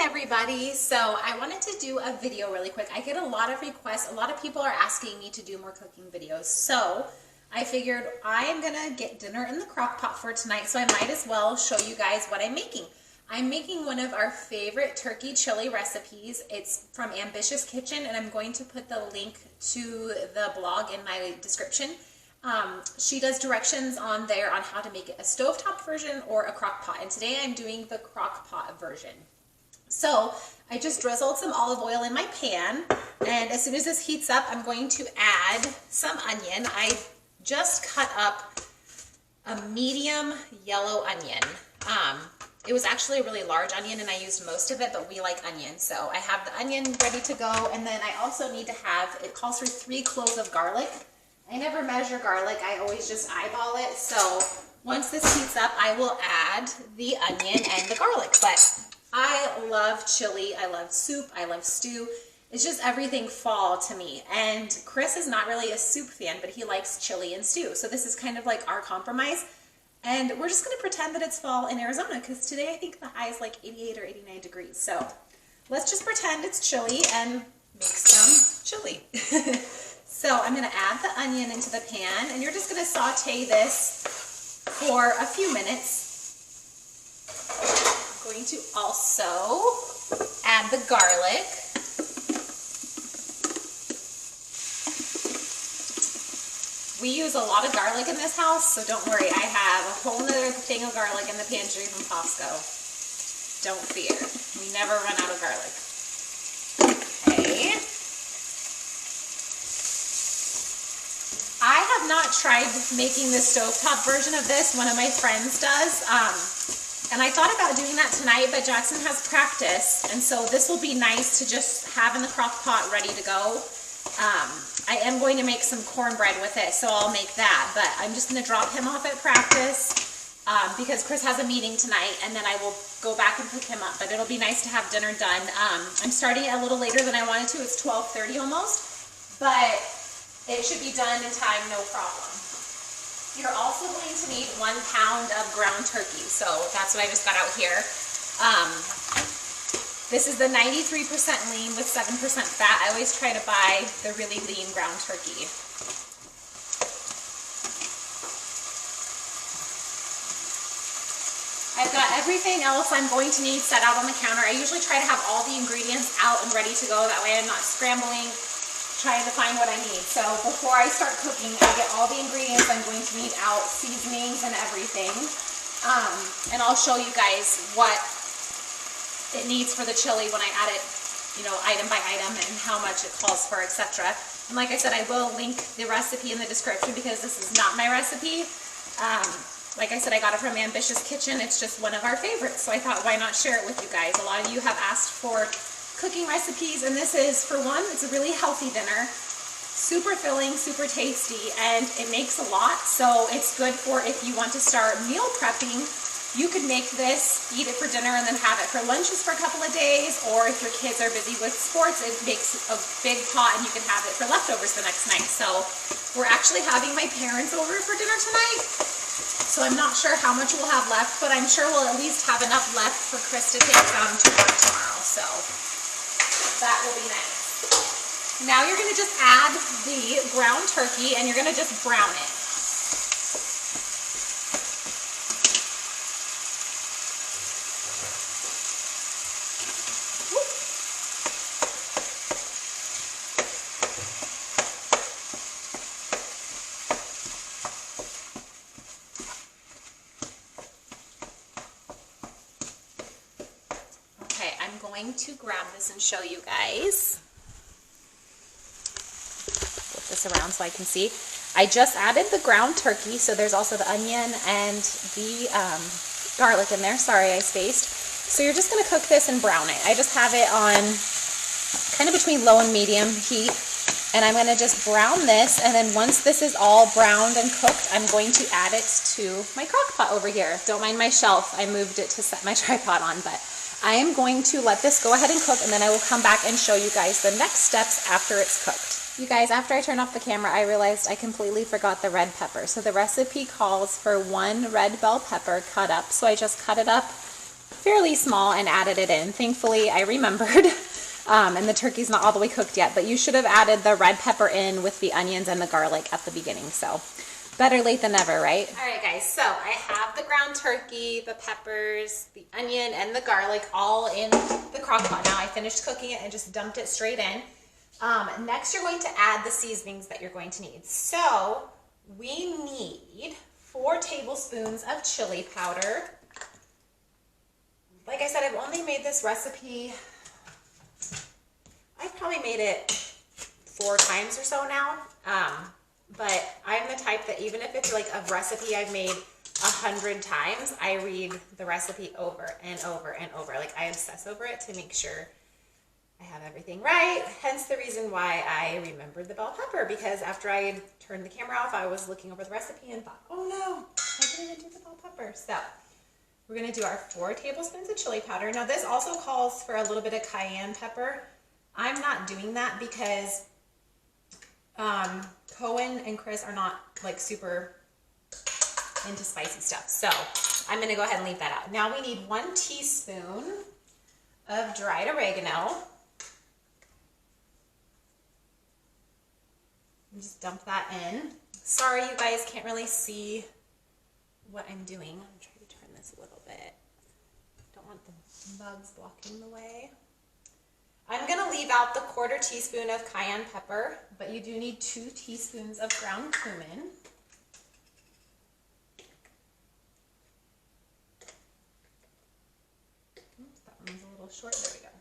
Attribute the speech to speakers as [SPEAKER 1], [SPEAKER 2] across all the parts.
[SPEAKER 1] everybody. So I wanted to do a video really quick. I get a lot of requests. A lot of people are asking me to do more cooking videos. So I figured I am gonna get dinner in the crock pot for tonight, so I might as well show you guys what I'm making. I'm making one of our favorite turkey chili recipes. It's from Ambitious Kitchen, and I'm going to put the link to the blog in my description. She does directions on there on how to make it a stovetop version or a crock pot, and today I'm doing the crock pot version. So I just drizzled some olive oil in my pan, and as soon as this heats up, I'm going to add some onion. I just cut up a medium yellow onion. It was actually a really large onion, and I used most of it, but we like onion. So I have the onion ready to go, and then I also need to have, it calls for 3 cloves of garlic. I never measure garlic, I always just eyeball it. So once this heats up, I will add the onion and the garlic. But I love chili, I love soup, I love stew. It's just everything fall to me. And Chris is not really a soup fan, but he likes chili and stew. So this is kind of like our compromise. And we're just gonna pretend that it's fall in Arizona, because today I think the high is like 88 or 89 degrees. So let's just pretend it's chilly and make some chili. So I'm gonna add the onion into the pan, and you're just gonna saute this for a few minutes. I'm going to also add the garlic. We use a lot of garlic in this house, so don't worry. I have a whole nother thing of garlic in the pantry from Costco. Don't fear. We never run out of garlic. Okay. I have not tried making the stovetop version of this. One of my friends does. And I thought about doing that tonight, but Jackson has practice, and so this will be nice to just have in the crock pot ready to go. I am going to make some cornbread with it, so I'll make that, but I'm just going to drop him off at practice because Chris has a meeting tonight, and then I will go back and pick him up, but it'll be nice to have dinner done. I'm starting it a little later than I wanted to. It's 12:30 almost, but it should be done in time, no problem. You're also going to need 1 pound of ground turkey, so that's what I just got out here. This is the 93% lean with 7% fat. I always try to buy the really lean ground turkey. I've got everything else I'm going to need set out on the counter. I usually try to have all the ingredients out and ready to go. That way I'm not scrambling, trying to find what I need. So before I start cooking, I get all the ingredients I'm going to need out, seasonings and everything. And I'll show you guys what it needs for the chili when I add it, you know, item by item, and how much it calls for, etc. And like I said, I will link the recipe in the description because this is not my recipe. Like I said, I got it from Ambitious Kitchen. It's just one of our favorites, so I thought, why not share it with you guys? A lot of you have asked for cooking recipes, and this is, for one, it's a really healthy dinner, super filling, super tasty, and it makes a lot, so it's good for if you want to start meal prepping. You could make this, eat it for dinner, and then have it for lunches for a couple of days, or if your kids are busy with sports, it makes a big pot and you can have it for leftovers the next night. So we're actually having my parents over for dinner tonight, so I'm not sure how much we'll have left, but I'm sure we'll at least have enough left for Chris to take some to work tomorrow, so that will be nice. Now you're going to just add the ground turkey, and you're going to just brown it. I'm going to grab this and show you guys. Flip this around so I can see. I just added the ground turkey, so there's also the onion and the garlic in there. Sorry, I spaced. So you're just going to cook this and brown it. I just have it on kind of between low and medium heat, and I'm going to just brown this, and then once this is all browned and cooked, I'm going to add it to my crock pot over here. Don't mind my shelf. I moved it to set my tripod on, but I am going to let this go ahead and cook, and then I will come back and show you guys the next steps after it's cooked. You guys, after I turned off the camera, I realized I completely forgot the red pepper. So the recipe calls for 1 red bell pepper cut up. So I just cut it up fairly small and added it in. Thankfully, I remembered. And the turkey's not all the way cooked yet, but you should have added the red pepper in with the onions and the garlic at the beginning. So better late than never, right? All right, guys, so I have the ground turkey, the peppers, the onion, and the garlic all in the crock pot. Now I finished cooking it and just dumped it straight in. Next, you're going to add the seasonings that you're going to need. So we need 4 tablespoons of chili powder. Like I said, I've only made this recipe, I've probably made it 4 times or so now. But I'm the type that even if it's like a recipe I've made 100 times, I read the recipe over and over and over. Like I obsess over it to make sure I have everything right. Hence the reason why I remembered the bell pepper, because after I had turned the camera off, I was looking over the recipe and thought, oh no, I didn't even do the bell pepper. So we're gonna do our 4 tablespoons of chili powder. Now this also calls for a little bit of cayenne pepper. I'm not doing that because Cohen and Chris are not like super into spicy stuff. So I'm gonna go ahead and leave that out. Now we need 1 teaspoon of dried oregano. And just dump that in. Sorry you guys can't really see what I'm doing. I'm trying to turn this a little bit. Don't want the bugs blocking the way. I'm going to leave out the 1/4 teaspoon of cayenne pepper, but you do need 2 teaspoons of ground cumin. Oops, that one was a little short. There we go.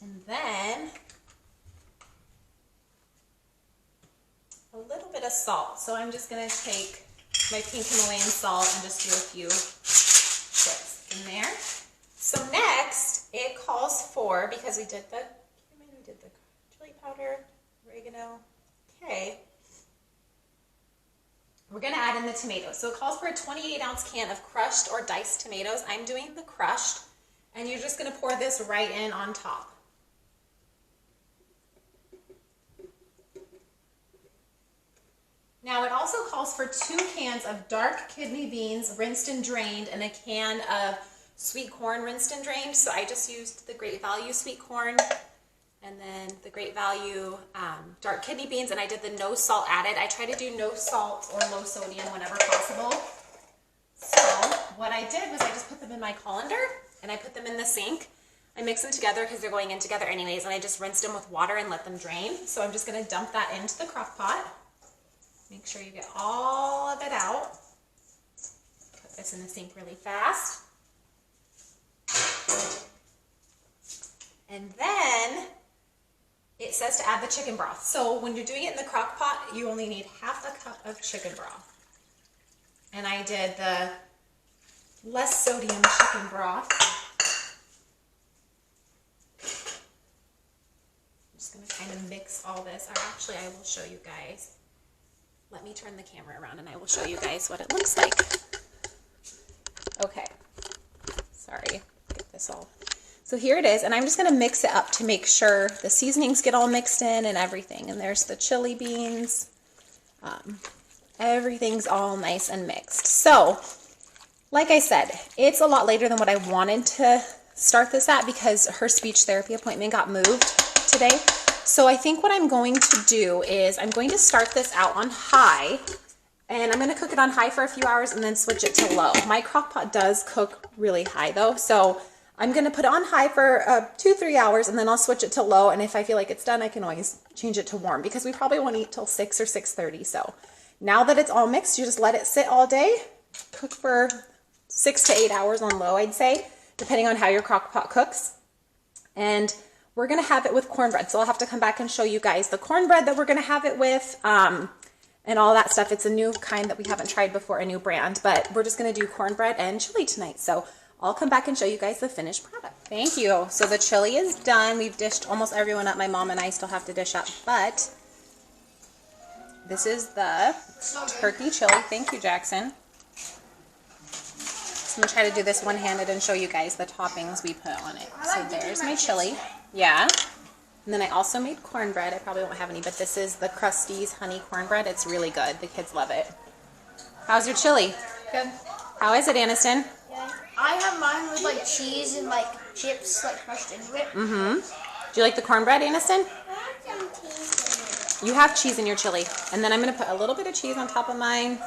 [SPEAKER 1] And then a little bit of salt. So I'm just going to take my pink Himalayan salt and just do a few bits in there. So next, it calls for, because we did the chili powder, oregano. Okay. We're going to add in the tomatoes. So it calls for a 28-ounce can of crushed or diced tomatoes. I'm doing the crushed, and you're just going to pour this right in on top. Now it also calls for 2 cans of dark kidney beans rinsed and drained and a can of sweet corn rinsed and drained. So I just used the Great Value sweet corn and then the Great Value dark kidney beans, and I did the no salt added. I try to do no salt or low sodium whenever possible. So what I did was I just put them in my colander and I put them in the sink. I mix them together because they're going in together anyways, and I just rinsed them with water and let them drain. So I'm just going to dump that into the crock pot. Make sure you get all of it out. Put this in the sink really fast. And then it says to add the chicken broth. So when you're doing it in the crock pot, you only need 1/2 cup of chicken broth. And I did the less sodium chicken broth. I'm just going to kind of mix all this. I will show you guys. Let me turn the camera around and I will show you guys what it looks like. Okay. Sorry. Get this all. So here it is, and I'm just going to mix it up to make sure the seasonings get all mixed in and everything. And there's the chili beans. Everything's all nice and mixed. So, like I said, it's a lot later than what I wanted to start this at because her speech therapy appointment got moved today. So I think what I'm going to do is I'm going to start this out on high, and I'm going to cook it on high for a few hours and then switch it to low. My crock pot does cook really high though, so I'm going to put it on high for 2-3 hours and then I'll switch it to low, and if I feel like it's done, I can always change it to warm because we probably won't eat till 6 or 6:30. So now that it's all mixed, you just let it sit all day, cook for 6 to 8 hours on low, I'd say, depending on how your crock pot cooks. And we're going to have it with cornbread. So I'll have to come back and show you guys the cornbread that we're going to have it with and all that stuff. It's a new kind that we haven't tried before, a new brand, but we're just going to do cornbread and chili tonight. So I'll come back and show you guys the finished product. Thank you. So the chili is done. We've dished almost everyone up. My mom and I still have to dish up, but this is the turkey chili. Thank you, Jackson. So I'm going to try to do this one-handed and show you guys the toppings we put on it. So there's my chili. Yeah. And then I also made cornbread. I probably won't have any, but this is the Krusteaz honey cornbread. It's really good. The kids love it. How's your chili?
[SPEAKER 2] Good.
[SPEAKER 1] How is it, Aniston?
[SPEAKER 2] Yeah. I have mine with like cheese and like chips like crushed into it.
[SPEAKER 1] Mm-hmm. Do you like the cornbread, Aniston? You have cheese in your chili. And then I'm going to put a little bit of cheese on top of mine.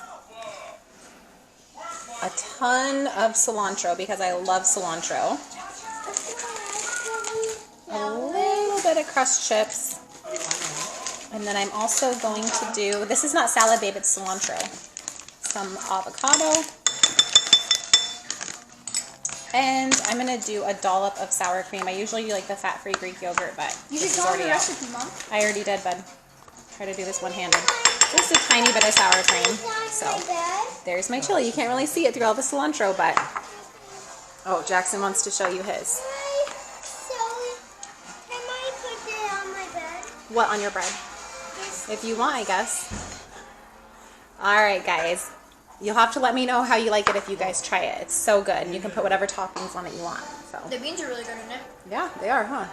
[SPEAKER 1] A ton of cilantro because I love cilantro. A little bit of crushed chips. And then I'm also going to do, this is not salad, babe, it's cilantro. Some avocado. And I'm going to do a dollop of sour cream. I usually do like the fat-free Greek yogurt, but
[SPEAKER 2] You
[SPEAKER 1] this
[SPEAKER 2] should
[SPEAKER 1] is
[SPEAKER 2] tell me
[SPEAKER 1] already
[SPEAKER 2] the
[SPEAKER 1] out.
[SPEAKER 2] recipe, Mom.
[SPEAKER 1] I already did, bud. Try to do this one-handed. Just a tiny bit of sour cream. So there's my chili. You can't really see it through all the cilantro, but oh, Jackson wants to show you his.
[SPEAKER 2] Can I put it on my bed?
[SPEAKER 1] What on your bread? If you want, I guess. All right, guys. You'll have to let me know how you like it if you guys try it. It's so good. And you can put whatever toppings on it you want. So
[SPEAKER 2] The beans are really good, isn't it?
[SPEAKER 1] yeah, they are, huh?